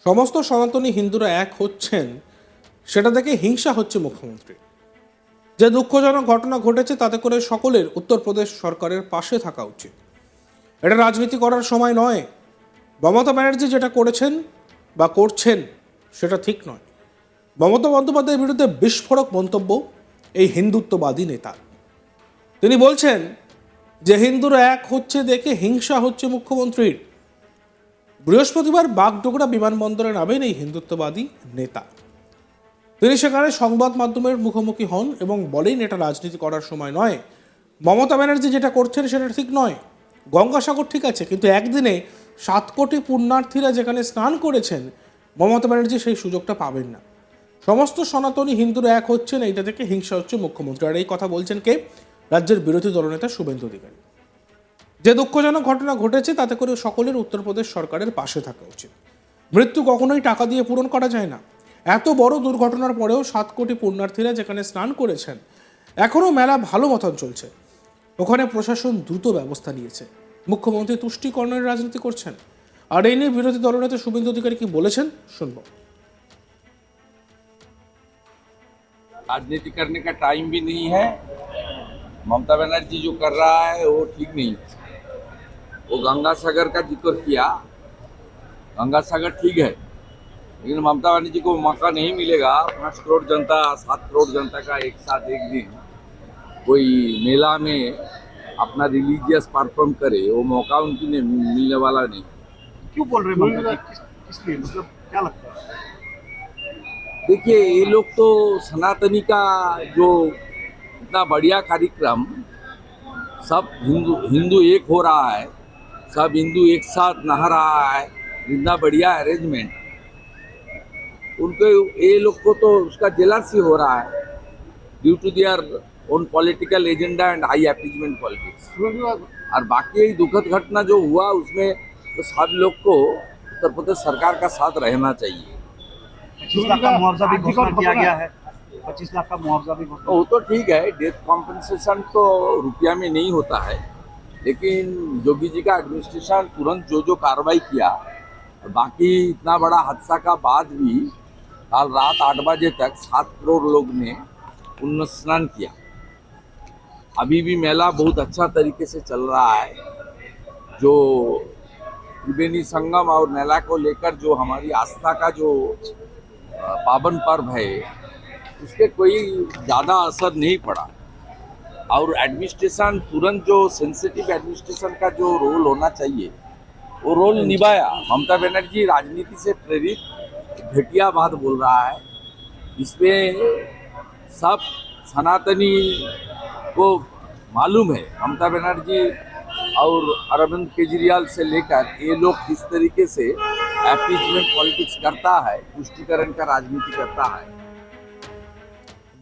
সমস্ত সনাতনী হিন্দুরা এক হচ্ছেন সেটা দেখে হিংসা হচ্ছে মুখ্যমন্ত্রী। যে দুঃখজনক ঘটনা ঘটেছে তাতে করে সকলের উত্তরপ্রদেশ সরকারের পাশে থাকা উচিত। এটা রাজনীতি করার সময় নয়। মমতা ব্যানার্জি যেটা করেছেন বা করছেন সেটা ঠিক নয়। মমতা বন্দ্যোপাধ্যায়ের বিরুদ্ধে বিস্ফোরক মন্তব্য এই হিন্দুত্ববাদী নেতার। তিনি বলছেন যে হিন্দুরা এক হচ্ছে দেখে হিংসা হচ্ছে মুখ্যমন্ত্রীর। বৃহস্পতিবার বাগডোগরা বিমানবন্দরে নামেন এই হিন্দুত্ববাদী নেতা। তিনি সেখানে সংবাদ মাধ্যমের মুখোমুখি হন এবং বলেন এটা রাজনীতি করার সময় নয়। মমতা ব্যানার্জি যেটা করছেন সেটা ঠিক নয়। গঙ্গাসাগর ঠিক আছে, কিন্তু একদিনে 7 কোটি পুণ্যার্থীরা যেখানে স্নান করেছেন মমতা ব্যানার্জি সেই সুযোগটা পাবেন না। সমস্ত সনাতনী হিন্দুরা এক হচ্ছেন, এইটা থেকে হিংসা হচ্ছে মুখ্যমন্ত্রী। আর এই কথা বলছেন কে? রাজ্যের বিরোধী দলনেতা শুভেন্দু অধিকারী। যে দুঃখজনক ঘটনা ঘটেছে তাতে করে সকলের উত্তরপ্রদেশ সরকারের পাশে থাকা উচিত। মৃত্যু কখনোই টাকা দিয়ে পূরণ করা যায় না। এত বড় দুর্ঘটনার পরেও 7 কোটি পুণ্যার্থীরা যেখানে স্নান করেছেন, এখনও মেলা ভালো মতন চলছে। ওখানে প্রশাসন দ্রুত ব্যবস্থা নিয়েছে। মুখ্যমন্ত্রী তুষ্টিকরণের রাজনীতি করছেন। আর এই নিয়ে বিরোধী দলনেতা শুভেন্দু অধিকারী কি বলেছেন শুনব। राजनीति करने का टाइम भी नहीं है। ममता बनर्जी जो कर रहा है वो ठीक नहीं है। वो गंगा सागर का जिक्र किया, गंगा सागर ठीक है, लेकिन ममता बनर्जी को मौका नहीं मिलेगा। 5 करोड़ जनता, 7 करोड़ जनता का एक साथ एक दिन कोई मेला में अपना रिलीजियस परफॉर्म करे, वो मौका उनको मिलने वाला नहीं। क्यों बोल रहे ममता जी? किस लिए, मतलब क्या लगता है? देखिए, ये लोग तो सनातनी का जो इतना बढ़िया कार्यक्रम, सब हिंदू एक हो रहा है, सब हिंदू एक साथ नहा रहा है, इतना बढ़िया अरेंजमेंट, उनको ये लोग को तो उसका जेलसी हो रहा है due to their own political agenda and high appeasement politics. और बाकी यही दुखद घटना जो हुआ उसमें तो सब लोग को उत्तर प्रदेश सरकार का साथ रहना चाहिए। 25 लाख का मुआवजा भी घोषणा किया गया है। 25 लाख का मुआवजा भी घोषणा। वो तो ठीक है, डेथ कॉम्पनसेशन तो रुपया में नहीं होता है, लेकिन योगी जी का एडमिनिस्ट्रेशन तुरंत जो कार्रवाई किया, बाकी इतना बड़ा हादसा का बाद भी कल रात 8 बजे तक 7 करोड़ लोग ने पुण्य स्नान किया। अभी भी मेला बहुत अच्छा तरीके से चल रहा है। जो त्रिवेणी संगम और मेला को लेकर जो हमारी आस्था का जो पावन पर्व है, उसके कोई ज़्यादा असर नहीं पड़ा। और एडमिनिस्ट्रेशन तुरंत जो सेंसिटिव एडमिनिस्ट्रेशन का जो रोल होना चाहिए वो रोल निभाया। ममता बनर्जी राजनीति से प्रेरित घटिया बात बोल रहा है। इसमें सब सनातनी को मालूम है, ममता बनर्जी और अरविंद केजरीवाल से लेकर ये लोग किस तरीके से अपीजमेंट पॉलिटिक्स करता है, तुष्टीकरण का राजनीति करता है।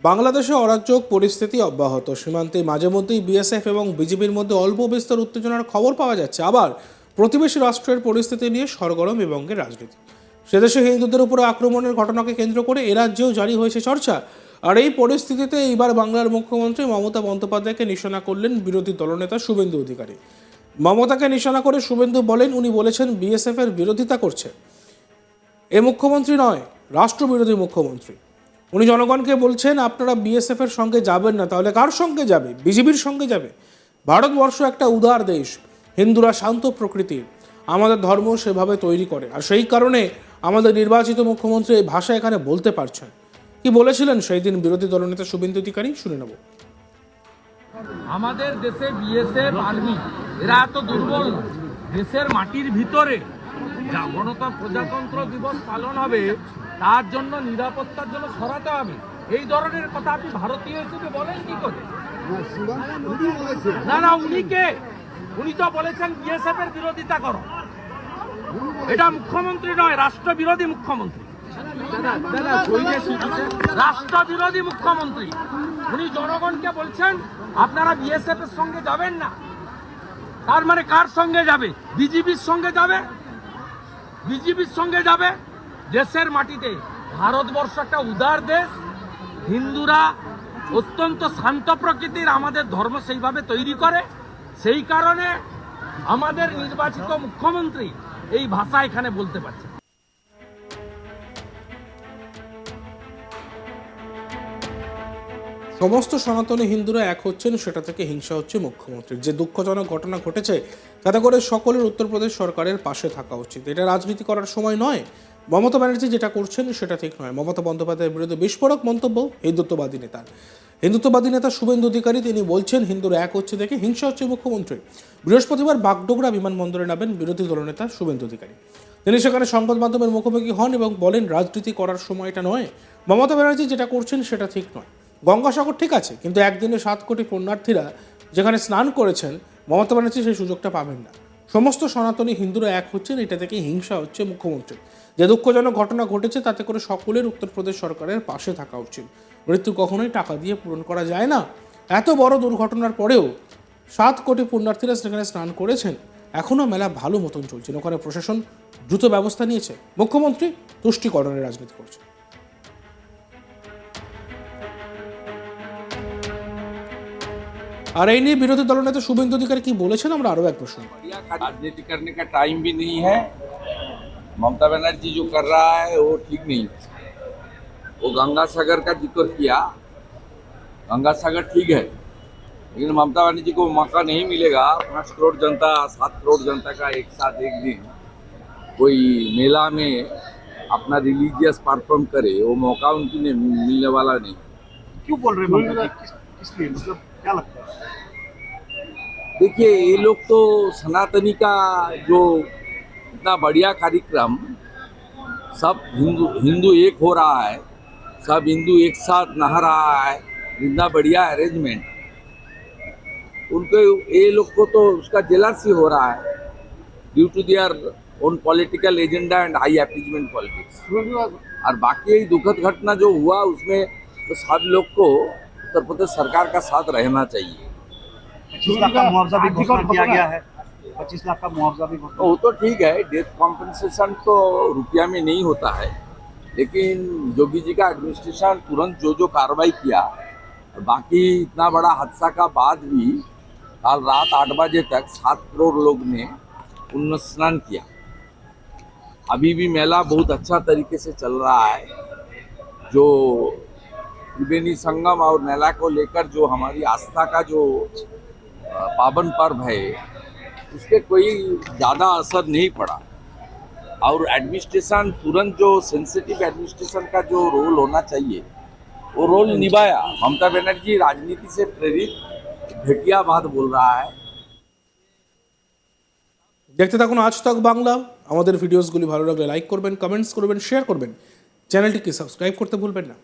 বাংলাদেশে অরাজক পরিস্থিতি অব্যাহত। সীমান্তে মাঝে মধ্যেই বিএসএফ এবং বিজেপির মধ্যে অল্প বিস্তর উত্তেজনার খবর পাওয়া যাচ্ছে। আবার প্রতিবেশী রাষ্ট্রের পরিস্থিতি নিয়ে সরগরম এই বঙ্গের রাজনীতি। সেদেশে হিন্দুদের উপরে আক্রমণের ঘটনাকে কেন্দ্র করে এ রাজ্যেও জারি হয়েছে চর্চা। আর এই পরিস্থিতিতে এইবার বাংলার মুখ্যমন্ত্রী মমতা বন্দ্যোপাধ্যায়কে নিশানা করলেন বিরোধী দলনেতা শুভেন্দু অধিকারী। মমতাকে নিশানা করে শুভেন্দু বলেন, উনি বলেছেন বিএসএফ এর বিরোধিতা করছে। এ মুখ্যমন্ত্রী নয়, রাষ্ট্রবিরোধী মুখ্যমন্ত্রী। উনি জনগণকে বলছেন আপনারা বিএসএফ এর সঙ্গে যাবেন না, তাহলে কার সঙ্গে যাবে? বিজেপির সঙ্গে যাবে। ভারতবর্ষ একটা উদার দেশ, হিন্দুরা শান্ত প্রকৃতির, আমাদের ধর্ম সেভাবে তৈরি করে। আর সেই কারণে আমাদের নির্বাচিত মুখ্যমন্ত্রী এই ভাষা এখানে বলতে পারছেন। কি বলেছিলেন সেই দিন বিরোধী দলনেতা শুভেন্দু অধিকারী, শুনে নেব। আমাদের দেশে বিএসএফ আর্মি এরা এত দুর্বল না। দেশের মাটির ভিতরে যা প্রজাতন্ত্র দিবস পালন হবে তার জন্য নিরাপত্তার জন্য সরাতে হবে। এই ধরনের কথা আপনি ভারতীয় হিসেবে বলেন কি করে? না, উনি কে? উনি তো বলেছেন বিএসএফ এর বিরোধিতা করো। এটা মুখ্যমন্ত্রী নয়, রাষ্ট্রবিরোধী মুখ্যমন্ত্রী। রাষ্ট্রবিরোধী মুখ্যমন্ত্রী। উনি জনগণকে বলছেন আপনারা বিএসএফ এর সঙ্গে যাবেন না। তার মানে কার সঙ্গে যাবে? বিজেপির সঙ্গে যাবে। বিজেপির সঙ্গে যাবে। দেশের মাটিতে ভারতবর্ষ একটা উদার দেশ, হিন্দুরা অত্যন্ত শান্ত প্রকৃতির, আমাদের ধর্ম সেইভাবে তৈরি করে। সেই কারণে আমাদের নির্বাচিত মুখ্যমন্ত্রী এই ভাষা এখানে বলতে পারছে। সমস্ত সনাতনী হিন্দুরা এক হচ্ছেন, সেটা থেকে হিংসা হচ্ছে মুখ্যমন্ত্রীর। যে দুঃখজনক ঘটনা ঘটেছে তাতে করে সকলের উত্তরপ্রদেশ সরকারের পাশে থাকা উচিত। এটা রাজনীতি করার সময় নয়। মমতা ব্যানার্জি যেটা করছেন সেটা ঠিক নয়। মমতা বন্দ্যোপাধ্যায়ের বিরুদ্ধে বিস্ফোরক মন্তব্য হিন্দুত্ববাদী নেতা শুভেন্দু অধিকারী। তিনি বলছেন হিন্দুরা এক হচ্ছে দেখে হিংসা হচ্ছে মুখ্যমন্ত্রী। বৃহস্পতিবার বাগডোগরা বিমানবন্দরে নামেন বিরোধী দলনেতা শুভেন্দু অধিকারী। তিনি সেখানে সংবাদ মাধ্যমের মুখোমুখি হন এবং বলেন রাজনীতি করার সময় এটা নয়। মমতা ব্যানার্জি যেটা করছেন সেটা ঠিক নয়। গঙ্গাসাগর ঠিক আছে, কিন্তু একদিনে 7 কোটি পুণ্যার্থীরা যেখানে স্নান করেছেন, মমতা ব্যানার্জি সেই সুযোগটা পাবেন না। সমস্ত সনাতনী হিন্দুরা এক হচ্ছেন, এটা থেকে হিংসা হচ্ছে মুখ্যমন্ত্রী। যে দুঃখজনক ঘটনা ঘটেছে তাতে করে সকলের উত্তরপ্রদেশ সরকারের পাশে থাকা উচিত। মৃত্যু কখনোই টাকা দিয়ে পূরণ করা যায় না। এত বড় দুর্ঘটনার পরেও 7 কোটি পুণ্যার্থীরা সেখানে স্নান করেছেন, এখনও মেলা ভালো মতন চলছে। ওখানে প্রশাসন দ্রুত ব্যবস্থা নিয়েছে। মুখ্যমন্ত্রী তুষ্টিকরণের রাজনীতি করছে। আর এই নিয়ে বিরোধী দলনেতা শুভেন্দু অধিকারী কি বলেছেন আমরা আরো একবার শুনব। राजनीति करने का टाइम भी नहीं है। ममता बनर्जी जो कर रहा है वो ठीक नहीं है। वो गंगा सागर का जिक्र किया, गंगा सागर ठीक है, लेकिन ममता बनर्जी को मौका नहीं मिलेगा 5 करोड़ जनता 7 करोड़ जनता का एक साथ एक दिन कोई मेला में अपना रिलीजियस परफॉर्म करे, वो मौका उनको मिलने वाला नहीं। क्यों बोल रहे हैं ममता जी? किस लिए, मतलब क्या लगता है? देखिए ये लोग तो सनातनी का जो इतना बढ़िया कार्यक्रम, सब हिंदू एक हो रहा है, सब हिंदू एक साथ नहा रहा है, इतना बढ़िया अरेंजमेंट, उनको ये लोग को तो उसका जेलसी हो रहा है due to their own political agenda and high appeasement politics. और बाकी दुखद घटना जो हुआ उसमें तो सब लोग को उत्तर प्रदेश सरकार का साथ रहना चाहिए। 25 लाख का मुआवजा भी घोषणा किया गया है। 25 लाख का मुआवजा भी घोषणा। वो तो ठीक है, डेथ कॉम्पनसेशन तो रुपया में नहीं होता है, लेकिन योगी जी का एडमिनिस्ट्रेशन तुरंत जो कार्रवाई किया, बाकी इतना बड़ा हादसा का बाद भी कल रात 8 बजे तक 7 करोड़ लोग ने पुण्य स्नान किया। अभी भी मेला बहुत अच्छा तरीके से चल रहा है। जो त्रिवेणी संगम और मेला को लेकर जो हमारी आस्था का जो पावन पर्व है, उसके कोई ज़्यादा असर नहीं पड़ा। और एडमिनिस्ट्रेशन तुरंत जो सेंसिटिव एडमिनिस्ट्रेशन का जो रोल होना चाहिए वो रोल निभाया। ममता बनर्जी राजनीति से प्रेरित घटिया बात बोल रहा है। দেখতে থাকুন আজ তক বাংলা। আমাদের ভিডিওসগুলি ভালো লাগলে লাইক করবেন, কমেন্টস করবেন, শেয়ার করবেন। চ্যানেলটিকে সাবস্ক্রাইব করতে ভুলবেন না।